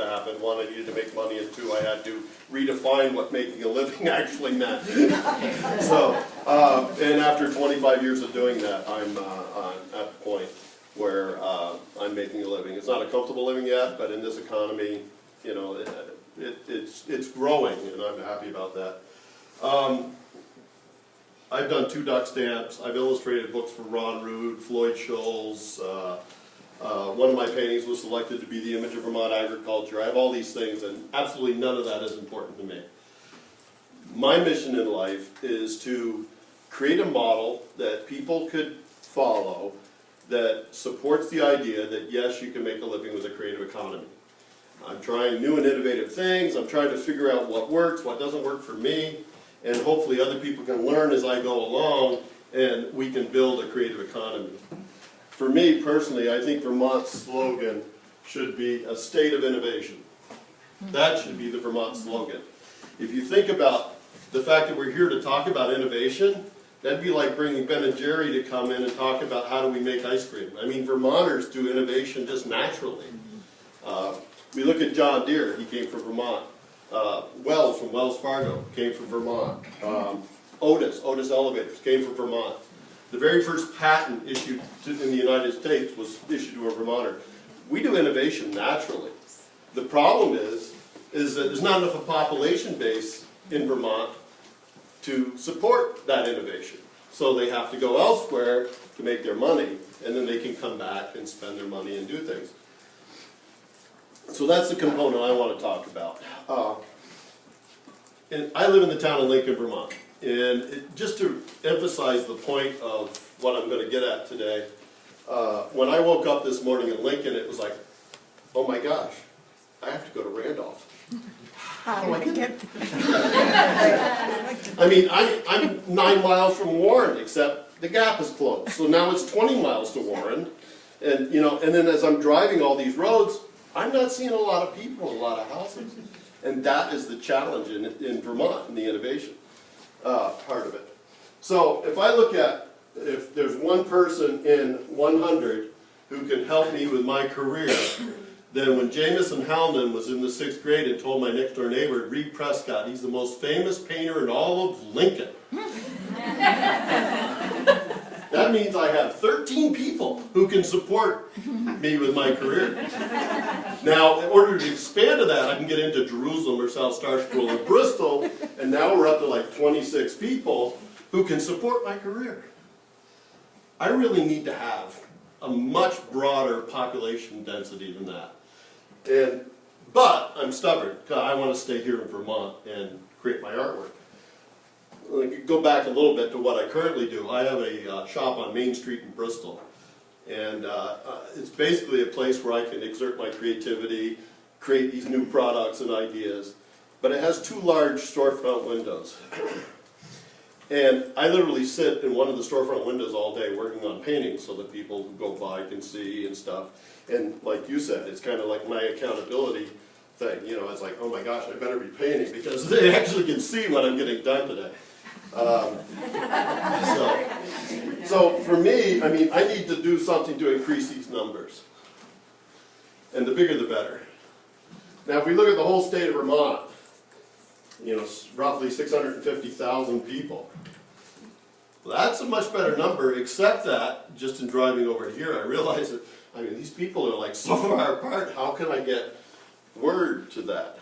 to happen. One, I needed to make money, and two, I had to redefine what making a living actually meant. So, and after 25 years of doing that, I'm at the point where I'm making a living. It's not a comfortable living yet, but in this economy, you know, it's growing, and I'm happy about that. I've done 2 duck stamps. I've illustrated books for Ron Rood, Floyd Scholes. One of my paintings was selected to be the image of Vermont agriculture. I have all these things, and absolutely none of that is important to me. My mission in life is to create a model that people could follow that supports the idea that, yes, you can make a living with a creative economy. I'm trying new and innovative things. I'm trying to figure out what works, what doesn't work for me, and hopefully other people can learn as I go along, and we can build a creative economy. For me personally, I think Vermont's slogan should be a state of innovation. That should be the Vermont slogan. If you think about the fact that we're here to talk about innovation, that'd be like bringing Ben and Jerry to come in and talk about how do we make ice cream. I mean, Vermonters do innovation just naturally. We look at John Deere, he came from Vermont. Wells from Wells Fargo came from Vermont. Otis Elevators came from Vermont. The very first patent issued in the United States was issued to a Vermonter. We do innovation naturally. The problem is that there's not enough of a population base in Vermont to support that innovation. So they have to go elsewhere to make their money, and then they can come back and spend their money and do things. So that's the component I want to talk about. And I live in the town of Lincoln, Vermont. And just to emphasize the point of what I'm going to get at today, when I woke up this morning in Lincoln, it was like, oh my gosh, I have to go to Randolph. How do I get there? I mean, I'm 9 miles from Warren, except the gap is closed. So now it's 20 miles to Warren. And, you know, and then as I'm driving all these roads, I'm not seeing a lot of people, a lot of houses. And that is the challenge in Vermont, in the innovation part of it. So if I look at, if there's one person in 100 who can help me with my career, then when Jamison Howland was in the 6th grade and told my next door neighbor, read Prescott, he's the most famous painter in all of Lincoln. That means I have 13 people who can support me with my career. Now, in order to expand to that, I can get into Jerusalem or South Star School in Bristol, and now we're up to like 26 people who can support my career. I really need to have a much broader population density than that. But I'm stubborn, because I want to stay here in Vermont and create my artwork. Go back a little bit to what I currently do. I have a shop on Main Street in Bristol, and it's basically a place where I can exert my creativity, create these new products and ideas, but it has 2 large storefront windows. And I literally sit in one of the storefront windows all day working on paintings so that people who go by can see and stuff. And like you said, it's kind of like my accountability thing. You know, it's like, oh my gosh, I better be painting because they actually can see what I'm getting done today. So for me, I mean, I need to do something to increase these numbers. And the bigger the better. Now if we look at the whole state of Vermont, you know, roughly 650,000 people. Well, that's a much better number, except that, just in driving over here, I realized that, I mean, these people are like so far apart, how can I get word to that?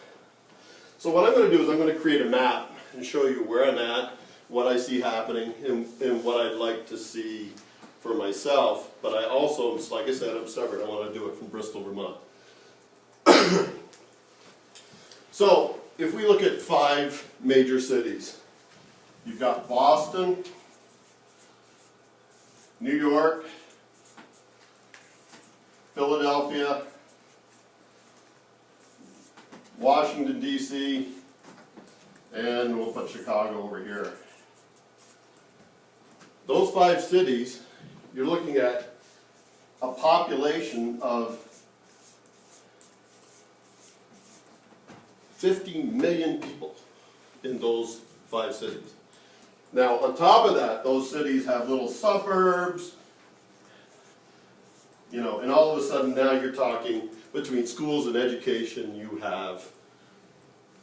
So what I'm going to do is I'm going to create a map and show you where I'm at, what I see happening, and what I'd like to see for myself. But I also, like I said, I'm stubborn. I want to do it from Bristol, Vermont. So if we look at 5 major cities, you've got Boston, New York, Philadelphia, Washington, D.C., and we'll put Chicago over here. Those 5 cities, you're looking at a population of 50 million people in those 5 cities. Now, on top of that, those cities have little suburbs, you know, and all of a sudden now you're talking between schools and education, you have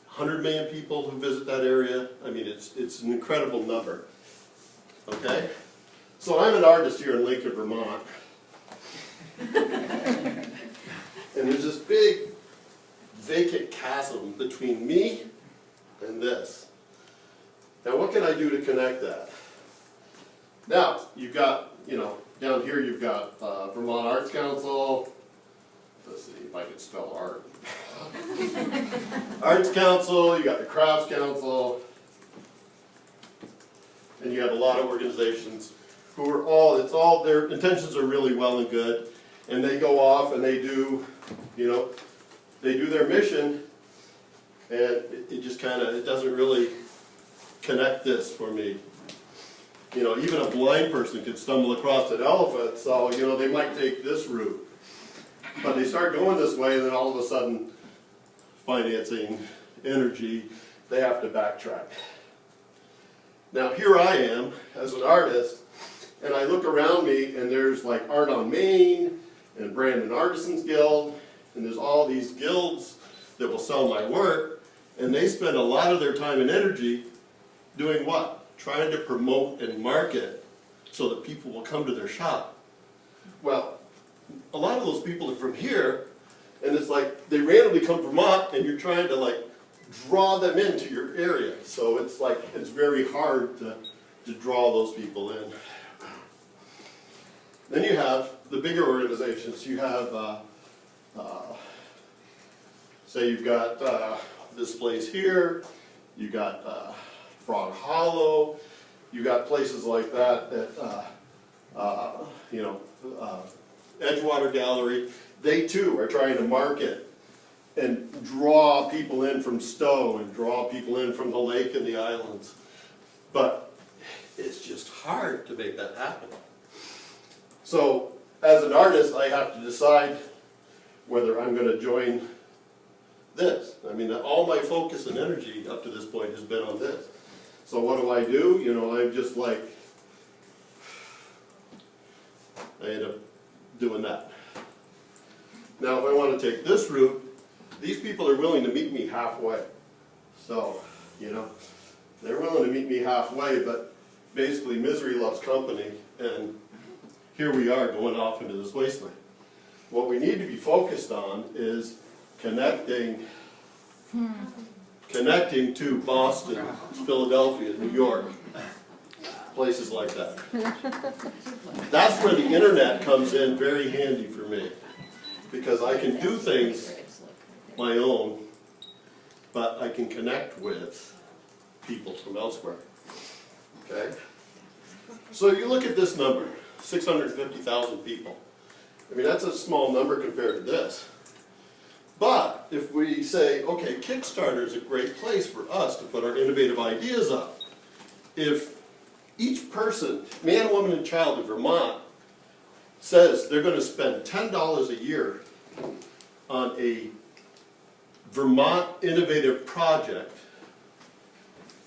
100 million people who visit that area. I mean, it's an incredible number. Okay? So I'm an artist here in Lincoln, Vermont. And there's this big vacant chasm between me and this. Now what can I do to connect that? Now, you've got, you know, down here you've got Vermont Arts Council. Let's see if I can spell art. Arts Council, you got the Crafts Council, and you have a lot of organizations who are all, their intentions are really well and good, and they go off and they do, you know, they do their mission, and it just kind of, it doesn't really connect this for me. You know, even a blind person could stumble across an elephant, so, you know, they might take this route. But they start going this way, and then all of a sudden, financing, energy, they have to backtrack. Now here I am, as an artist, and I look around me, and there's like Art on Main, and Brandon Artisans Guild, and there's all these guilds that will sell my work, and they spend a lot of their time and energy doing what? Trying to promote and market so that people will come to their shop. Well, a lot of those people are from here, and it's like they randomly come from Vermont, and you're trying to like draw them into your area. So it's like, it's very hard to draw those people in. Then you have the bigger organizations. You have, say you've got this place here, you got Frog Hollow, you got places like that you know, Edgewater Gallery. They too are trying to market and draw people in from Stowe and draw people in from the lake and the islands. But it's just hard to make that happen. So as an artist, I have to decide whether I'm going to join this. I mean, all my focus and energy up to this point has been on this. So what do? You know, I'm just like, I end up doing that. Now if I want to take this route, these people are willing to meet me halfway. So, you know, they're willing to meet me halfway, but basically misery loves company, and here we are going off into this wasteland. What we need to be focused on is connecting to Boston, Philadelphia, New York, places like that. That's where the internet comes in very handy for me, because I can do things my own, but I can connect with people from elsewhere. Okay? So you look at this number, 650,000 people. I mean, that's a small number compared to this. But if we say, okay, Kickstarter is a great place for us to put our innovative ideas up. If each person, man, woman, and child in Vermont, says they're going to spend $10 a year on a Vermont innovative project,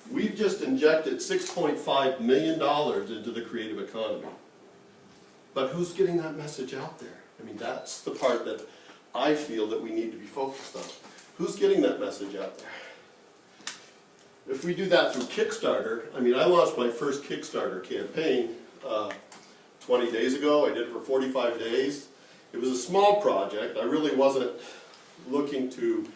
we've just injected $6.5 million into the creative economy. But who's getting that message out there? I mean, that's the part that I feel that we need to be focused on. Who's getting that message out there? If we do that through Kickstarter, I mean, I launched my first Kickstarter campaign 20 days ago. I did it for 45 days. It was a small project. I really wasn't looking to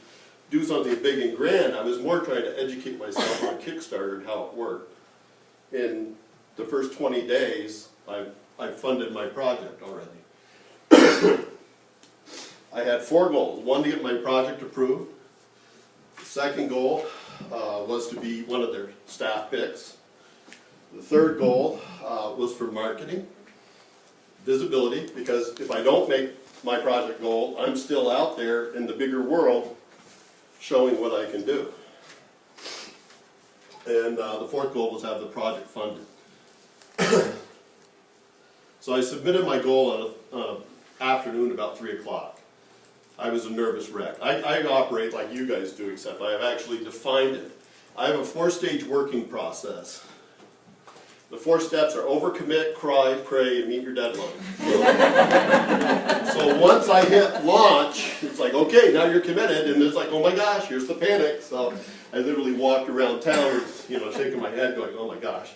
do something big and grand. I was more trying to educate myself on Kickstarter and how it worked. In the first 20 days, I funded my project already. I had 4 goals. One, to get my project approved. The second goal was to be one of their staff picks. The third goal was for marketing, visibility, because if I don't make my project goal, I'm still out there in the bigger world showing what I can do. And the fourth goal was to have the project funded. So I submitted my goal on an afternoon about 3 o'clock. I was a nervous wreck. I operate like you guys do, except I have actually defined it. I have a 4-stage working process. The 4 steps are overcommit, cry, pray, and meet your deadline. So once I hit launch, it's like, okay, now you're committed, and it's like, oh my gosh, here's the panic. So I literally walked around town, shaking my head going, oh my gosh,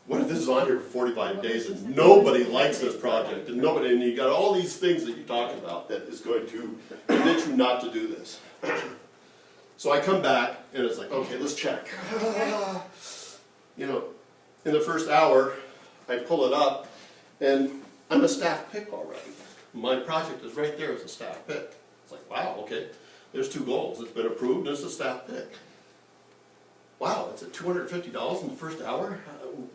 what if this is on here for 45 days and nobody likes this project, and you got all these things that you talk about that is going to convince you not to do this. So I come back, and it's like, okay, let's check. In the first hour, I pull it up, and I'm a staff pick already. My project is right there as a staff pick. It's like, wow, okay, there's 2 goals. It's been approved, and it's a staff pick. Wow, it's at $250 in the first hour?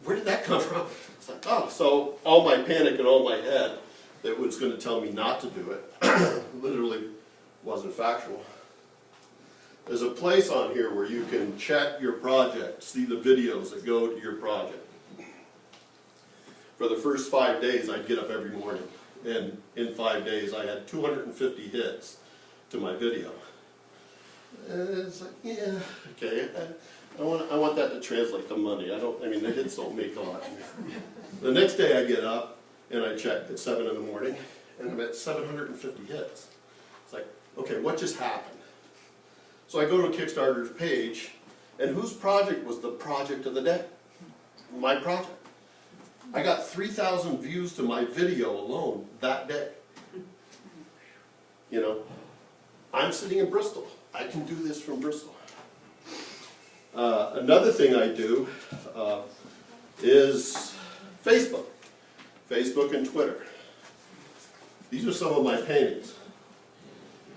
Where did that come from? It's like, oh, so all my panic and all my head that was going to tell me not to do it literally wasn't factual. There's a place on here where you can check your project, see the videos that go to your project. For the first 5 days, I'd get up every morning, and in 5 days, I had 250 hits to my video. And it's like, yeah, okay, I want that to translate to money. The hits don't make a lot. The next day, I get up, and I check at 7 in the morning, and I'm at 750 hits. It's like, okay, what just happened? So I go to Kickstarter's page, and whose project was the project of the day? My project. I got 3,000 views to my video alone that day. I'm sitting in Bristol. I can do this from Bristol. Another thing I do is Facebook. Facebook and Twitter. These are some of my paintings.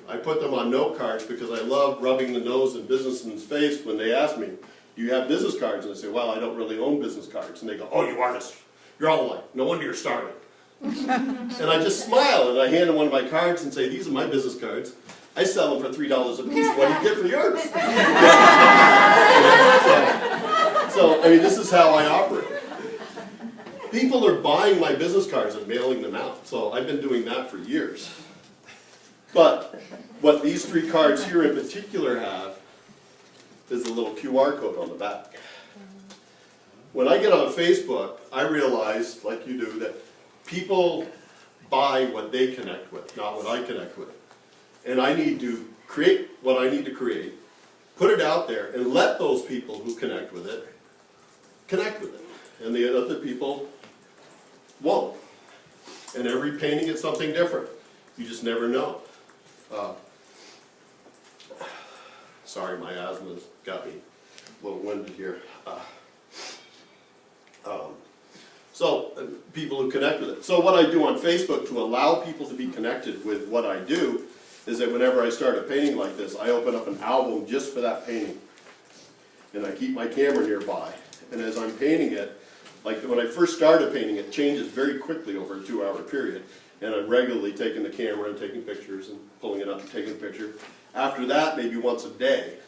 I put them on note cards because I love rubbing the nose in businessmen's face when they ask me, do you have business cards? And I say, well, I don't really own business cards. And they go, oh, you artists. You're all alike. No wonder you're starving. And I just smile and I hand them one of my cards and say, these are my business cards. I sell them for $3 a piece. What do you get for yours? This is how I operate. People are buying my business cards and mailing them out. So I've been doing that for years. But what these 3 cards here in particular have is a little QR code on the back. When I get on Facebook, I realize, like you do, that people buy what they connect with, not what I connect with. And I need to create what I need to create, put it out there, and let those people who connect with it. And the other people won't. And every painting is something different. You just never know. Sorry, my asthma's got me a little winded here. People who connect with it. So what I do on Facebook to allow people to be connected with what I do is that whenever I start a painting like this, I open up an album just for that painting. And I keep my camera nearby. And as I'm painting it, like when I first started painting, it changes very quickly over a 2-hour period. And I'm regularly taking the camera and taking pictures and pulling it up and taking a picture. After that, maybe once a day.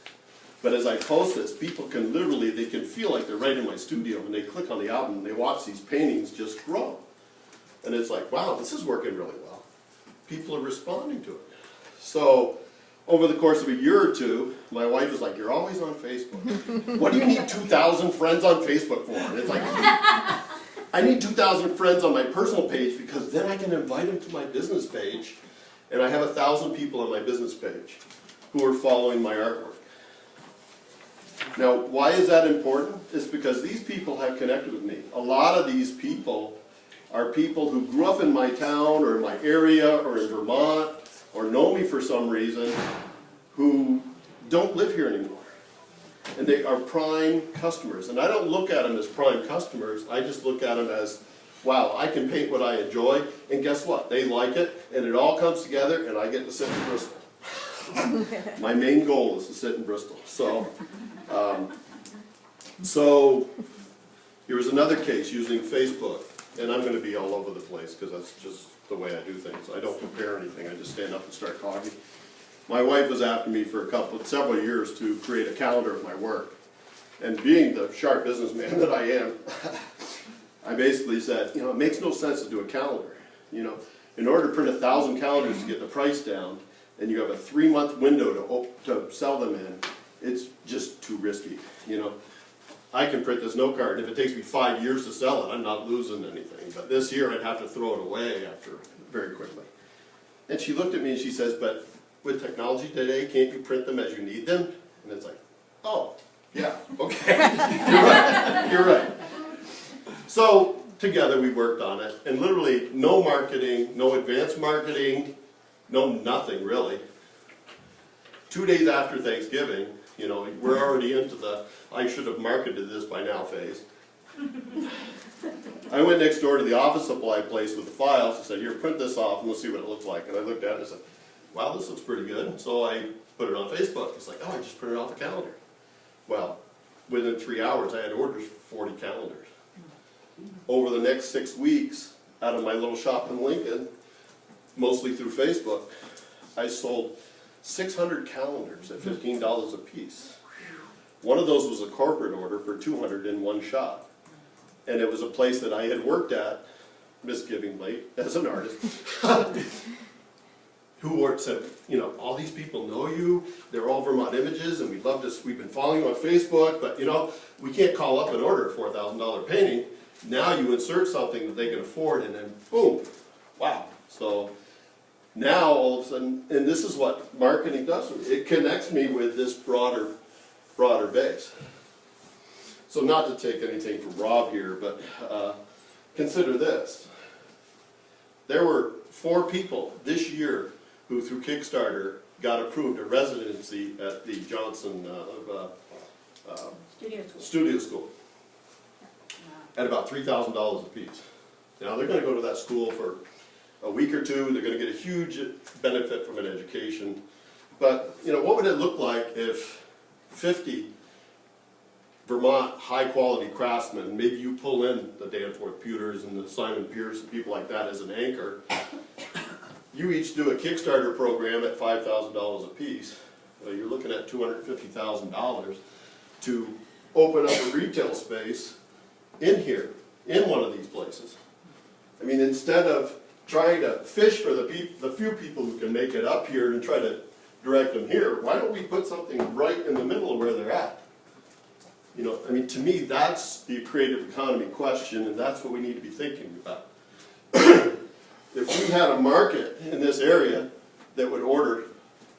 But as I post this, people can literally, they can feel like they're right in my studio, and they click on the album and they watch these paintings just grow. And it's like, wow, this is working really well. People are responding to it. So over the course of a year or 2, my wife is like, you're always on Facebook. What do you need 2,000 friends on Facebook for? And it's like, I need 2,000 friends on my personal page because then I can invite them to my business page, and I have 1,000 people on my business page who are following my artwork. Now, why is that important? It's because these people have connected with me. A lot of these people are people who grew up in my town or in my area or in Vermont or know me for some reason who don't live here anymore. And they are prime customers. And I don't look at them as prime customers. I just look at them as, wow, I can paint what I enjoy. And guess what? They like it. And it all comes together and I get to sit in Bristol. My main goal is to sit in Bristol. So here was another case using Facebook. And I'm going to be all over the place because that's just the way I do things. I don't compare anything. I just stand up and start talking. My wife was after me for several years to create a calendar of my work. And being the sharp businessman that I am, I basically said, it makes no sense to do a calendar. In order to print 1,000 calendars to get the price down, and you have a 3-month window to sell them in, it's just too risky, I can print this note card. If it takes me 5 years to sell it, I'm not losing anything. But this year, I'd have to throw it away after very quickly. And she looked at me and she says, but with technology today, can't you print them as you need them? And it's like, oh, yeah, okay. You're right, you're right. So together we worked on it, and literally no marketing, no advanced marketing, no nothing really. 2 days after Thanksgiving, you know, we're already into the I should have marketed this by now phase. I went next door to the office supply place with the files and said, here, print this off and we'll see what it looks like. And I looked at it and I said, wow, this looks pretty good. And so I put it on Facebook. It's like, oh, I just printed off a calendar. Well, within 3 hours, I had orders for 40 calendars. Over the next 6 weeks, out of my little shop in Lincoln, mostly through Facebook, I sold 600 calendars at $15 a piece. One of those was a corporate order for 200 in one shot. And it was a place that I had worked at, misgivingly, as an artist, who said, you know, all these people know you, they're all Vermont Images, and we'd love to, we've been following you on Facebook, but you know, we can't call up and order a $4,000 painting. Now you insert something that they can afford, and then boom, wow. So now all of a sudden, and this is what marketing does, it connects me with this broader base. So not to take anything from Rob here, but consider this. There were 4 people this year who through Kickstarter got approved a residency at the Johnson Studio School at about $3,000 a piece. Now they're going to go to that school for a week or two. They're going to get a huge benefit from an education. But you know, what would it look like if 50 Vermont high-quality craftsmen, maybe you pull in the Danforth Pewters and the Simon Pierce and people like that as an anchor, you each do a Kickstarter program at $5,000 a piece. You're looking at $250,000 to open up a retail space in here, in one of these places. I mean, instead of trying to fish for the few people who can make it up here and try to direct them here, why don't we put something right in the middle of where they're at? You know, I mean, to me, that's the creative economy question, and that's what we need to be thinking about. If we had a market in this area that would order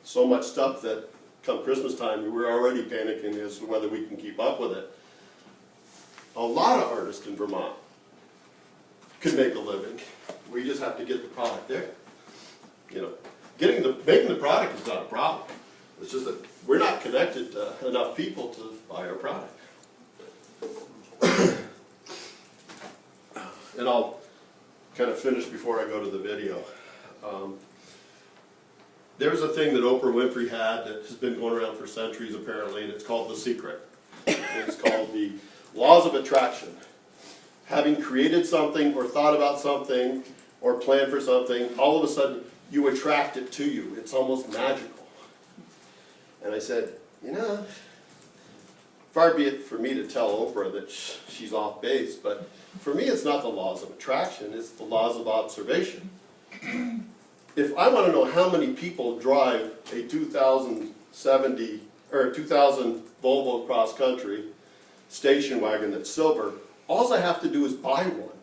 so much stuff that come Christmas time, we're already panicking as to whether we can keep up with it. A lot of artists in Vermont could make a living. We just have to get the product there. You know, making the product is not a problem. It's just that we're not connected to enough people to buy our product. And I'll kind of finish before I go to the video. There's a thing that Oprah Winfrey had that has been going around for centuries apparently, and it's called The Secret. It's called the laws of attraction. Having created something or thought about something or planned for something, all of a sudden you attract it to you. It's almost magical. And I said, you know, far be it for me to tell Oprah that she's off base, but for me it's not the laws of attraction, it's the laws of observation. If I want to know how many people drive a 2070 or a 2000 Volvo cross country station wagon that's silver, all I have to do is buy one.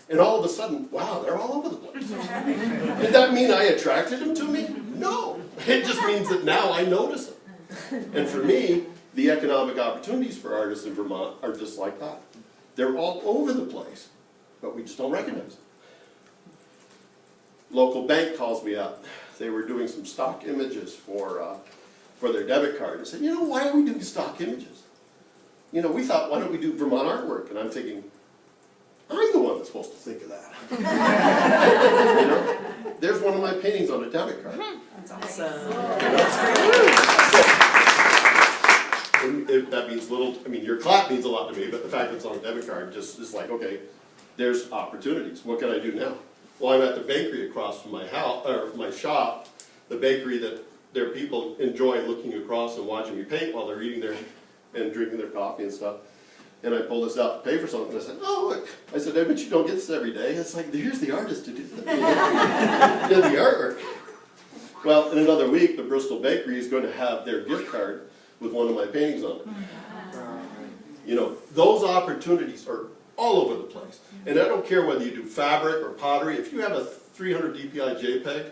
And all of a sudden, wow, they're all over the place. Did that mean I attracted them to me? No. It just means that now I notice them. And for me, the economic opportunities for artists in Vermont are just like that. They're all over the place, but we just don't recognize them. Local bank calls me up. They were doing some stock images for their debit card. I said, you know, why are we doing stock images? You know, we thought, why don't we do Vermont artwork? And I'm thinking, I'm the one that's supposed to think of that. You know, there's one of my paintings on a debit card. That's awesome. That means little, I mean, your clap means a lot to me, but the fact that it's on a debit card just is like, okay, there's opportunities. What can I do now? Well, I'm at the bakery across from my house, or my shop, the bakery that their people enjoy looking across and watching me paint while they're eating their and drinking their coffee and stuff. And I pulled this out to pay for something. I said, oh, look. I said, I bet you don't get this every day. It's like, here's the artist to do the artwork. Well, in another week, the Bristol Bakery is going to have their gift card with one of my paintings on it. You know, those opportunities are all over the place. And I don't care whether you do fabric or pottery. If you have a 300 DPI JPEG,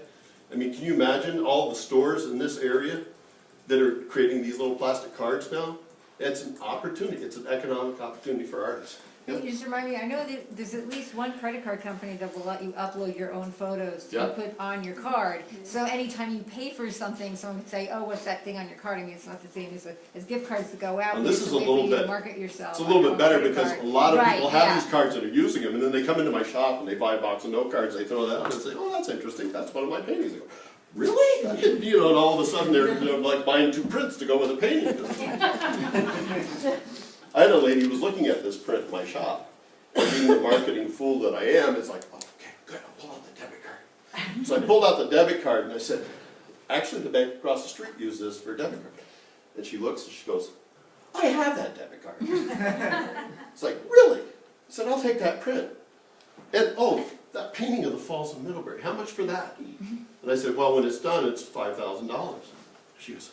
I mean, can you imagine all the stores in this area that are creating these little plastic cards now? It's an opportunity. It's an economic opportunity for artists. You just remind me, I know that there's at least one credit card company that will let you upload your own photos to put on your card. So anytime you pay for something, someone can say, oh, what's that thing on your card? I mean, it's not the same as gift cards to go out. Well, this is a little bit, market yourself. it's a little bit better because a lot of people have yeah. these cards that are using them, and then they come into my shop and they buy a box of note cards, they throw that on and say, oh, that's interesting, that's one of my paintings. I go, really? I could, you know, and all of a sudden they're like buying 2 prints to go with a painting. I had a lady who was looking at this print in my shop. Being the marketing fool that I am, it's like, oh, okay, good, I'll pull out the debit card. So I pulled out the debit card and I said, actually the bank across the street used this for a debit card. And she looks and she goes, I have that debit card. It's like, really? I said, I'll take that print. And oh, that painting of the Falls of Middlebury, how much for that? And I said, well, when it's done, it's $5,000. She goes,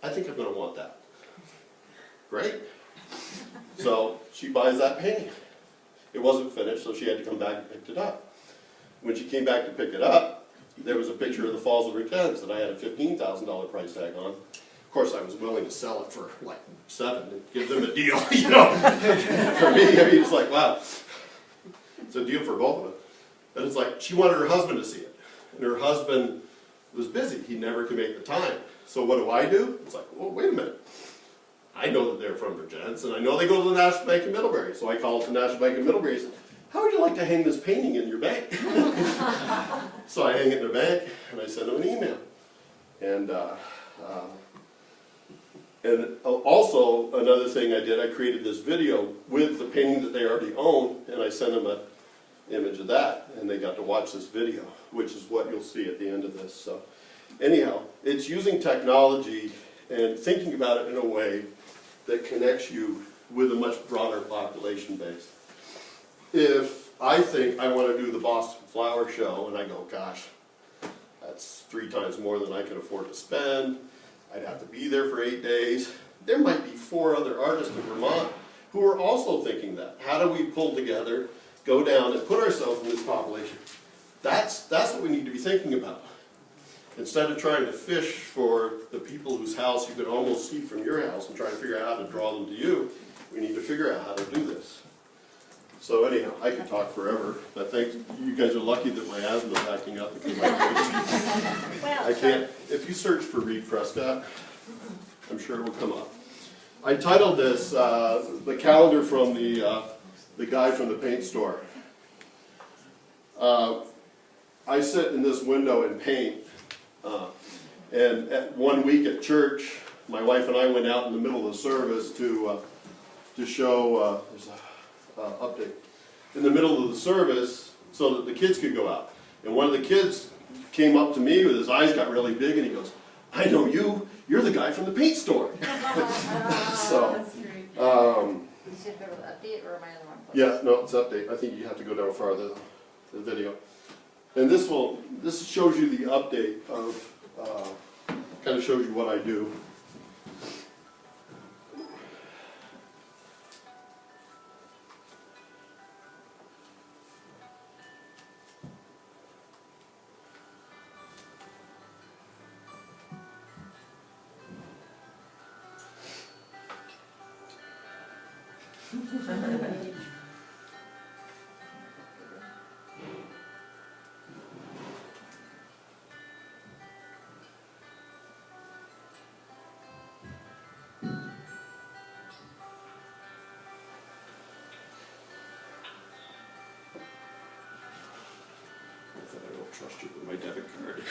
I think I'm going to want that. Great. So she buys that painting. It wasn't finished, so she had to come back and pick it up. When she came back to pick it up, there was a picture of the Falls of Regenz that I had a $15,000 price tag on. Of course, I was willing to sell it for like $7 and give them a deal, you know. For me, I mean, it's like, wow. It's a deal for both of us. And it's like, she wanted her husband to see it. And her husband was busy. He never could make the time. So what do? It's like, well, wait a minute. I know that they're from Vermont, and I know they go to the National Bank of Middlebury. So I called the National Bank of Middlebury and said, how would you like to hang this painting in your bank? So I hang it in their bank, and I send them an email. And also, another thing I did, I created this video with the painting that they already own, and I sent them an image of that, and they got to watch this video, which is what you'll see at the end of this. So anyhow, it's using technology and thinking about it in a way that connects you with a much broader population base. If I think I want to do the Boston Flower Show and I go, gosh, that's 3 times more than I can afford to spend, I'd have to be there for 8 days, there might be 4 other artists in Vermont who are also thinking that. How do we pull together, go down and put ourselves in this population? That's what we need to be thinking about. Instead of trying to fish for the people whose house you can almost see from your house and trying to figure out how to draw them to you, we need to figure out how to do this. So anyhow, I could talk forever. I think you guys are lucky that my asthma is acting up because I can't. If you search for Reed Prescott, I'm sure it will come up. I titled this the calendar from the guy from the paint store. I sit in this window and paint. And at 1 week at church, my wife and I went out in the middle of the service to show, there's an update, in the middle of the service so that the kids could go out. And one of the kids came up to me with his eyes got really big and he goes, I know you, you're the guy from the paint store. So, You should go to the update, or am I in the wrong place? yeah, no, it's update. I think you have to go down farther, the video. And this shows you the update of, kind of shows you what I do. I don't trust you with my debit card.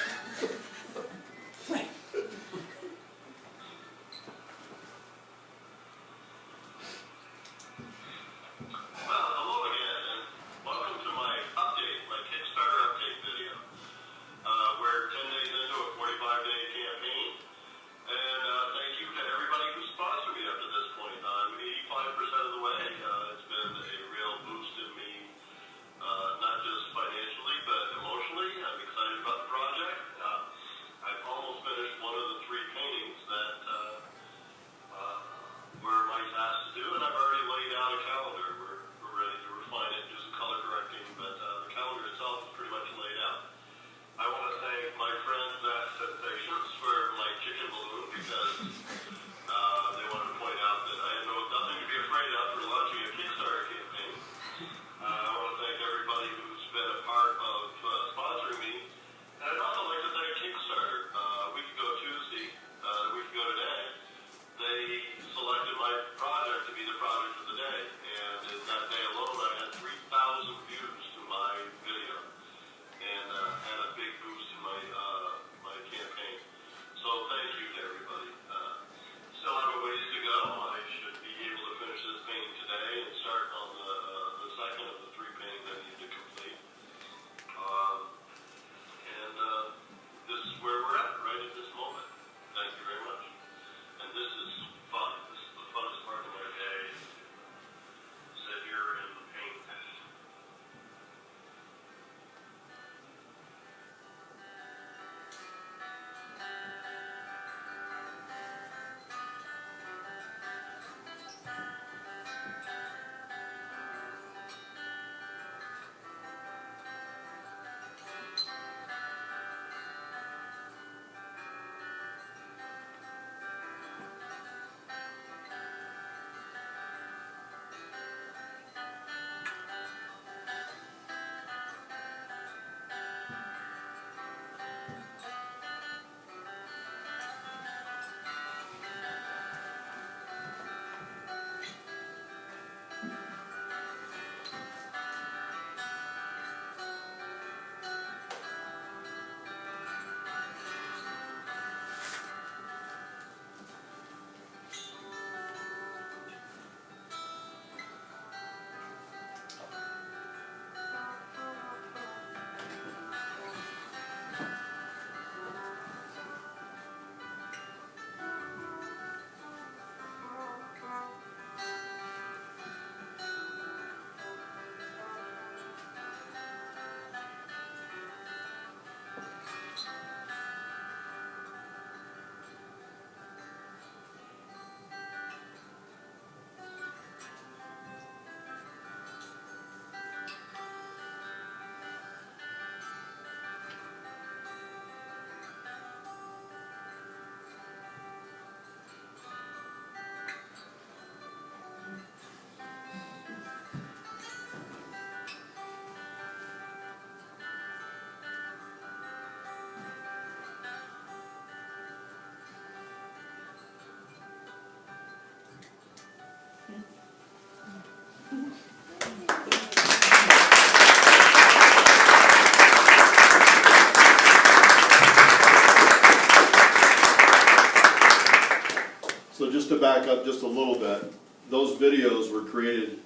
So just to back up just a little bit, those videos were created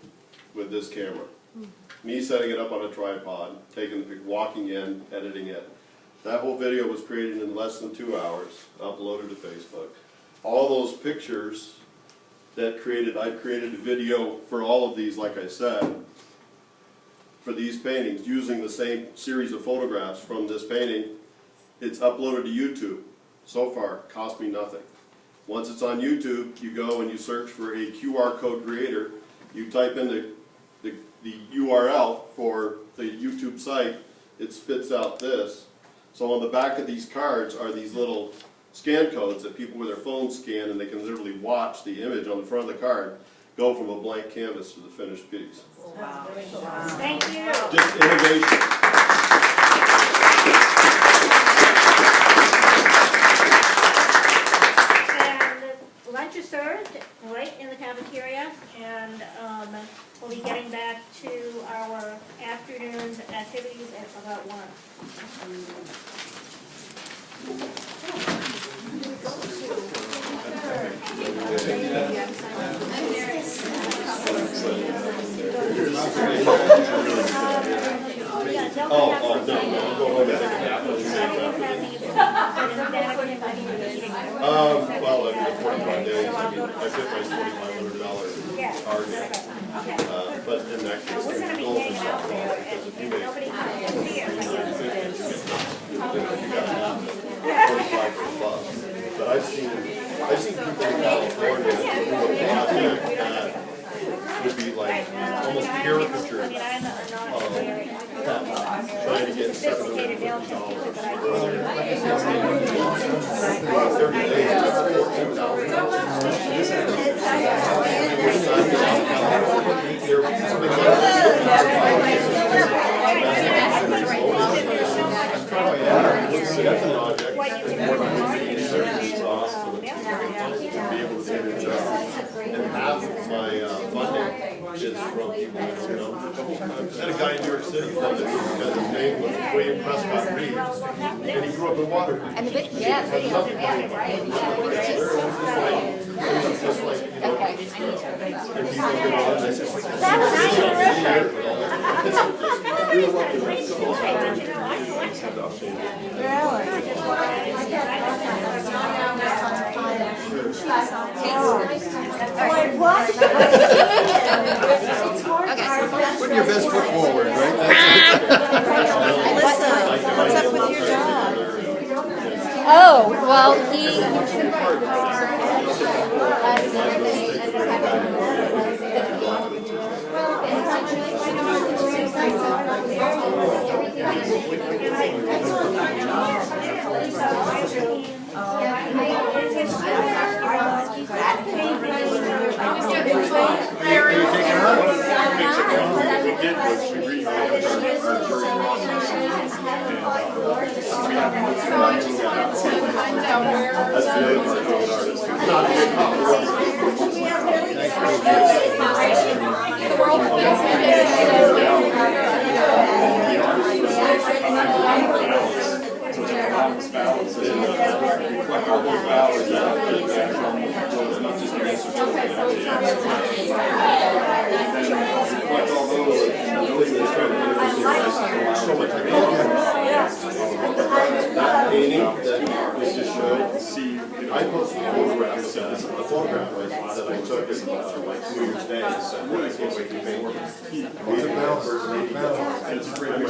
with this camera. Me setting it up on a tripod, taking the pic, walking in, editing it. That whole video was created in less than 2 hours, uploaded to Facebook. All those pictures that I created a video for all of these, like I said, for these paintings, using the same series of photographs from this painting. It's uploaded to YouTube. So far, cost me nothing. Once it's on YouTube, you go and you search for a QR code creator. You type in the URL for the YouTube site, it spits out this. So on the back of these cards are these little scan codes that people with their phones scan, and they can literally watch the image on the front of the card go from a blank canvas to the finished piece. Wow. Thank you. Just innovation. And lunch is served right in the cafeteria, and we'll be getting back to our afternoon's activities at about 1. Well, in 45 days, I mean, I hit my $2,500 target. But in that case, We're going to be goals are hanging set out there, wrong, because if you and make nobody can see it. 45 plus. But I've seen people in California do a project that would be like almost caricature trying to get $750. 30 days, and half of my funding is from people, I had a guy in New York City funded me because his name was William Prescott Reed, and he grew up in Waterford. And the video, yeah, right, It's just like, you know, okay. if people get on, I said, Put your best foot forward, right? What's up with your dog? Oh, well, he. That painting that was just showed, I posted photographs, a photograph that I took at like New Year's Day, and said, I can't wait to paint and it's a great way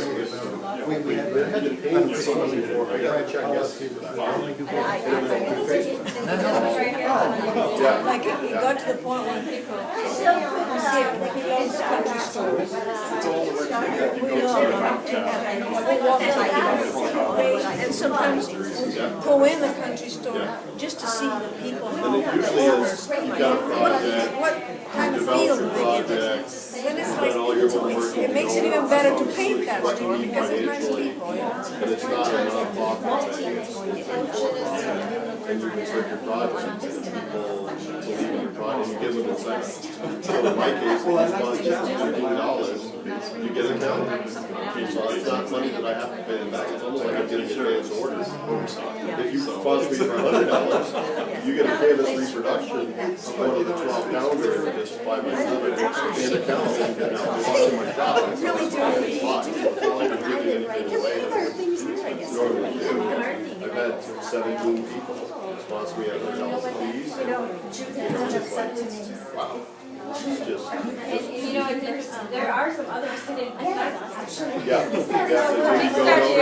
I had to paint someone before, I got a check yesterday for that. Like it got to the point when people we love the country stores. And sometimes go in the country store just to see the people. And it usually is, you've got a project, What kind of feel do they get? Then it's like, all your homework. it makes it even better to paint that store because it's nice people. And it's not enough often that and you can start your project and people believe in your project, you give them incentives. So in my case, it was $15 You get an account. Okay, so it's not money that I have to pay them back, it's almost like I'm getting advance orders. If you sponsor me for $100, you get a canvas reproduction of one of the 12 calendars, just 5 by 7, and account, and I'll sponsor my job. It's Really not do. it's not like I'm giving anything away. There are things here, I guess. Normally do. I've had 17 people sponsor me at $100 fees. Wow. It's just, You know, there are some other cities besides us. yeah. You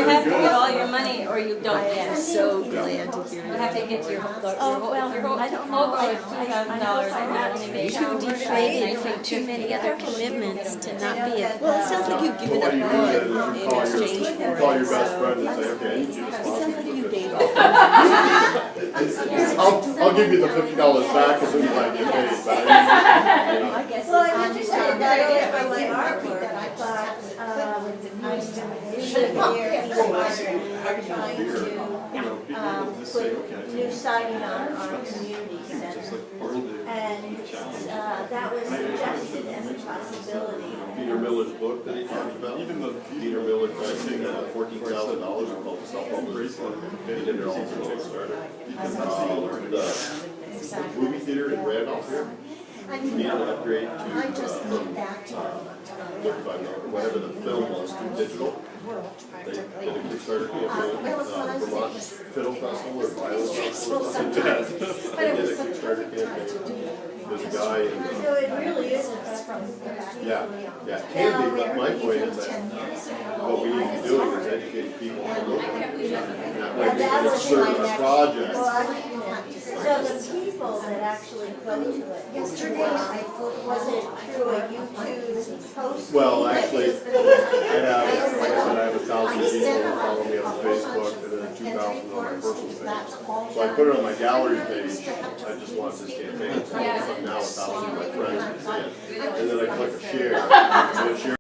have to get all your money or you don't get. So glad to hear You that. have to get your whole, Oh, well, I don't know. whole is $2,000 and you only make Too deflated from too many other commitments to not be a. Well, it sounds like you've given What up you do good then in exchange is for you call your it, best so. friend and say, okay, I need you to It sponsor sounds like me. you gave up. I'll give you the $50 back as soon as I get paid, but I mean, you know. Well, I just said that over from my artwork, that I thought, I should be trying to, put new siding on our community center. And, that was suggested as a possibility. Peter Miller's book that he talked about, Peter Miller tried to take $14,000 and called self-published, fit it in there all for Kickstarter. The movie theater in Randolph here, needed an upgrade to, from, $35, whatever the film was, to digital. They did a Kickstarter campaign, Vermont Fiddle Festival or Violin Festival or something like that. They did a Kickstarter campaign. There's a guy in, So it really isn't. yeah, it can be, but my point is that what we need to be doing is educating people on local. And that way we can serve a project. So the people that actually go to it, was it through a YouTube post? Well, actually, like I have 1,000 people who follow me on Facebook, and then 2,000 on my personal page. So I put it on my gallery page, I just launched this campaign, so now 1,000 of my friends can see it. And then I click share, and it shares